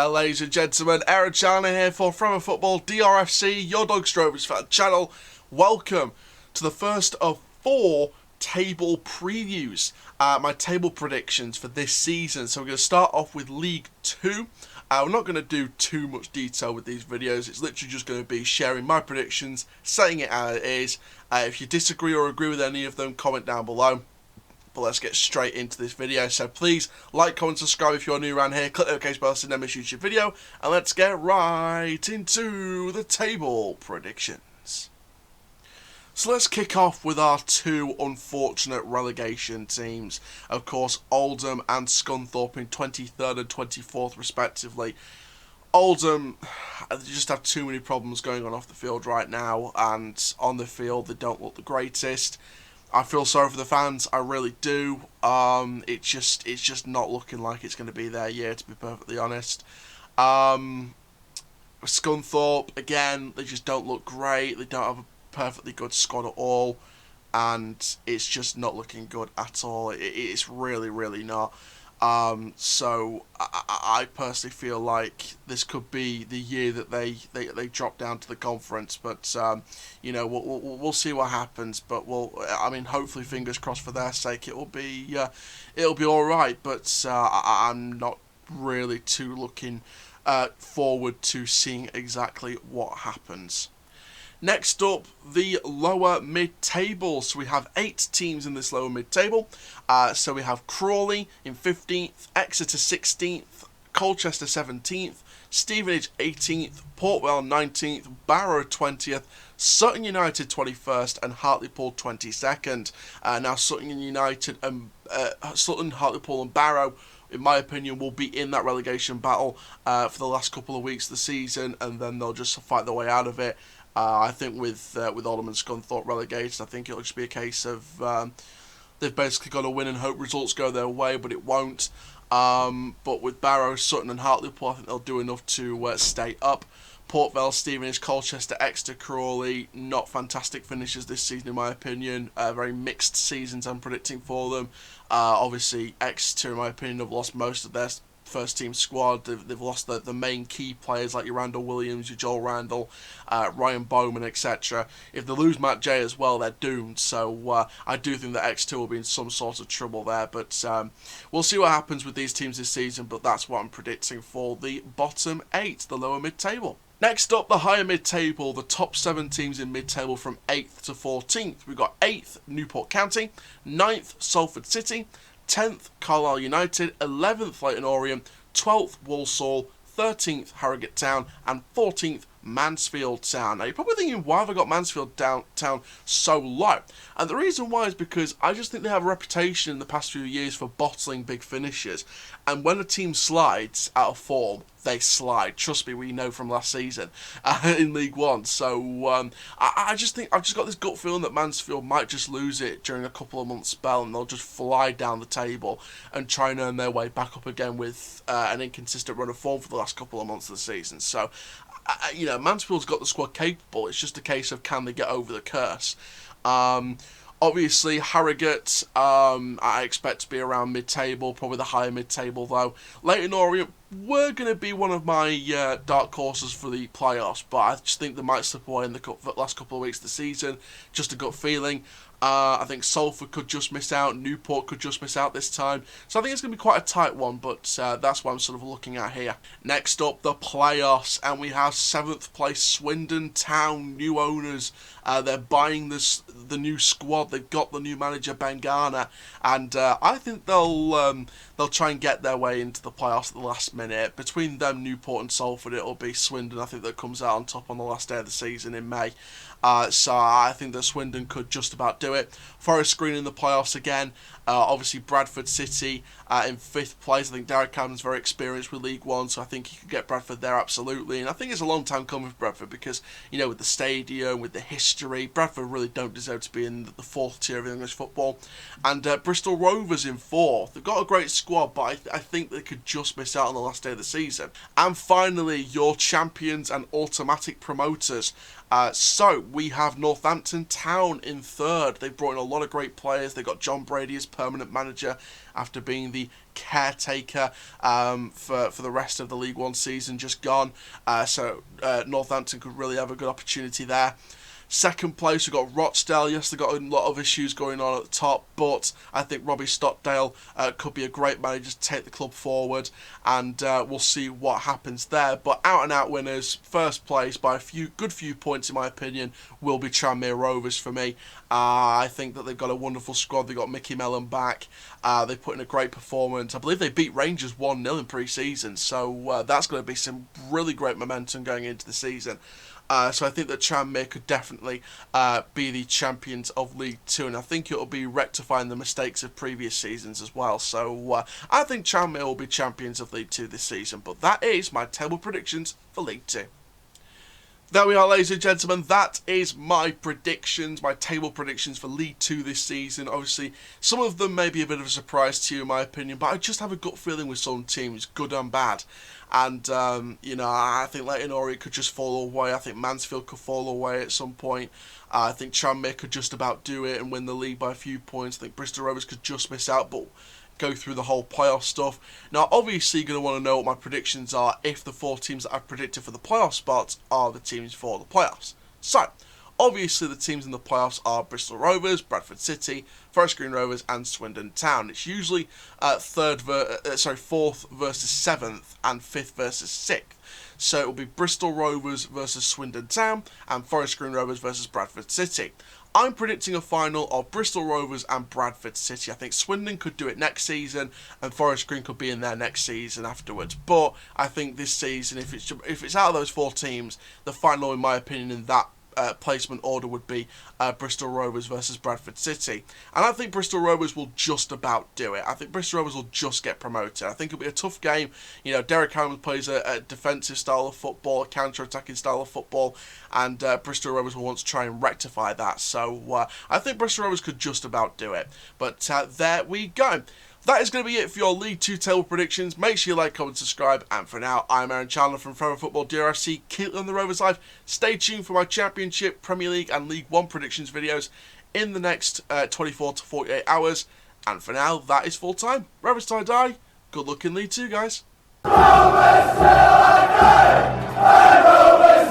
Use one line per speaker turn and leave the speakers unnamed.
there, ladies and gentlemen. Aaron Chandler here for Forever Football DRFC, your Doncaster Rovers fan channel. Welcome to the first of 4 table previews, my table predictions for this season. So we're going to start off with League 2. We're not going to do too much detail with these videos. It's literally just going to be sharing my predictions, saying it how it is. If you disagree or agree with any of them, comment down below. But let's get straight into this video. So please like, comment, subscribe if you're new around here. Click the notification bell so you never miss a YouTube video. And let's get right into the table predictions. So let's kick off with our 2 unfortunate relegation teams. Of course, Oldham and Scunthorpe in 23rd and 24th respectively. Oldham just have too many problems going on off the field right now, and on the field they don't look the greatest. I feel sorry for the fans, I really do. It's just not looking like it's going to be their year, to be perfectly honest. Scunthorpe, again, they just don't look great. They don't have a perfectly good squad at all, and it's just not looking good at all. It's really not. So I personally feel like this could be the year that they drop down to the conference, but you know, we'll see what happens. But I mean, hopefully, fingers crossed for their sake, it'll be all right. But I'm not really too looking forward to seeing exactly what happens. Next up, the lower mid-table. So we have 8 teams in this lower mid-table. So we have Crawley in 15th, Exeter 16th, Colchester 17th, Stevenage 18th, Portwell 19th, Barrow 20th, Sutton United 21st, and Hartlepool 22nd. Now Sutton United and Sutton, Hartlepool, and Barrow, in my opinion, will be in that relegation battle for the last couple of weeks of the season, and then they'll just fight their way out of it. I think with Oldham and Scunthorpe relegated, I think it'll just be a case of they've basically got to win and hope results go their way, but it won't. But with Barrow, Sutton and Hartlepool, I think they'll do enough to stay up. Port Vale, Stevenage, Colchester, Exeter, Crawley, not fantastic finishes this season in my opinion. Very mixed seasons I'm predicting for them. Obviously, Exeter, in my opinion, have lost most of their first team squad. They've lost the main key players like your Randall Williams, your Joel Randall, Ryan Bowman, etc. If they lose Matt Jay as well, they're doomed. So I do think that X2 will be in some sort of trouble there, but we'll see what happens with these teams this season. But that's what I'm predicting for the bottom 8, the lower mid-table. Next up, the higher mid-table, the top 7 teams in mid-table from 8th to 14th. We've got 8th, Newport County, 9th, Salford City, 10th, Carlisle United, 11th, Leyton Orient, 12th, Walsall, 13th, Harrogate Town, and 14th, Mansfield Town. Now, you're probably thinking, why have I got Mansfield Town so low? And the reason why is because I just think they have a reputation in the past few years for bottling big finishes. And when a team slides out of form, they slide. Trust me, we know from last season in League One. So I just think I've just got this gut feeling that Mansfield might just lose it during a couple of months spell, and they'll just fly down the table and try and earn their way back up again with an inconsistent run of form for the last couple of months of the season. So you know, Mansfield's got the squad capable. It's just a case of can they get over the curse. Obviously, Harrogate, I expect to be around mid-table, probably the higher mid-table though. Leyton Orient were going to be one of my dark horses for the playoffs, but I just think they might slip away in the last couple of weeks of the season. Just a gut feeling. I think Salford could just miss out, Newport could just miss out this time. So I think it's going to be quite a tight one, but that's what I'm sort of looking at here. Next up, the playoffs, and we have 7th place Swindon Town, new owners. They're buying the new squad. They've got the new manager, Ben Garner, and I think they'll try and get their way into the playoffs at the last minute. Between them, Newport and Salford, it'll be Swindon, I think, that comes out on top on the last day of the season in May. So I think that Swindon could just about do it. Forest Green in the playoffs again. Obviously Bradford City in 5th place. I think Derek Camden's very experienced with League One, so I think he could get Bradford there absolutely. And I think it's a long time coming for Bradford because, you know, with the stadium, with the history, Bradford really don't deserve to be in the 4th tier of English football. And Bristol Rovers in 4th. They've got a great squad, but I think they could just miss out on the last day of the season. And finally, your champions and automatic promoters. So we have Northampton Town in 3rd. They've brought in a lot of great players. They've got John Brady as permanent manager after being the caretaker for the rest of the League One season just gone. So Northampton could really have a good opportunity there. Second place, we've got Rochdale. Yes, they've got a lot of issues going on at the top, but I think Robbie Stockdale could be a great manager to take the club forward, and we'll see what happens there. But out-and-out winners, first place by a good few points in my opinion, will be Tranmere Rovers for me. I think that they've got a wonderful squad. They've got Mickey Mellon back. They put in a great performance. I believe they beat Rangers 1-0 in pre-season, so that's going to be some really great momentum going into the season. So I think that Tranmere could definitely be the champions of League 2, and I think it will be rectifying the mistakes of previous seasons as well. So I think Tranmere will be champions of League 2 this season, but that is my table predictions for League 2. There we are, ladies and gentlemen. That is my predictions, my table predictions for League 2 this season. Obviously, some of them may be a bit of a surprise to you, in my opinion, but I just have a gut feeling with some teams, good and bad. And, I think Leyton Orient could just fall away. I think Mansfield could fall away at some point. I think Tranmere could just about do it and win the league by a few points. I think Bristol Rovers could just miss out, but go through the whole playoff stuff. Now, obviously, you're going to want to know what my predictions are if the 4 teams that I've predicted for the playoff spots are the teams for the playoffs. So, obviously, the teams in the playoffs are Bristol Rovers, Bradford City, Forest Green Rovers, and Swindon Town. It's usually 4th versus 7th and 5th versus 6th. So it will be Bristol Rovers versus Swindon Town and Forest Green Rovers versus Bradford City. I'm predicting a final of Bristol Rovers and Bradford City. I think Swindon could do it next season, and Forest Green could be in there next season afterwards. But I think this season, if it's out of those 4 teams, the final, in my opinion, in that placement order would be Bristol Rovers versus Bradford City. And I think Bristol Rovers will just about do it. I think Bristol Rovers will just get promoted. I think it'll be a tough game. Derek Hammond plays a defensive style of football, a counter-attacking style of football, and Bristol Rovers will want to try and rectify that. So I think Bristol Rovers could just about do it. But there we go. That is going to be it for your League 2 table predictions. Make sure you like, comment, subscribe. And for now, I'm Aaron Chandler from Forever Football DRFC. Keep on the Rovers live. Stay tuned for my Championship, Premier League and League 1 predictions videos in the next 24 to 48 hours. And for now, that is full time. Rovers tie die. Good luck in League 2, guys. Rovers till I die, and Rovers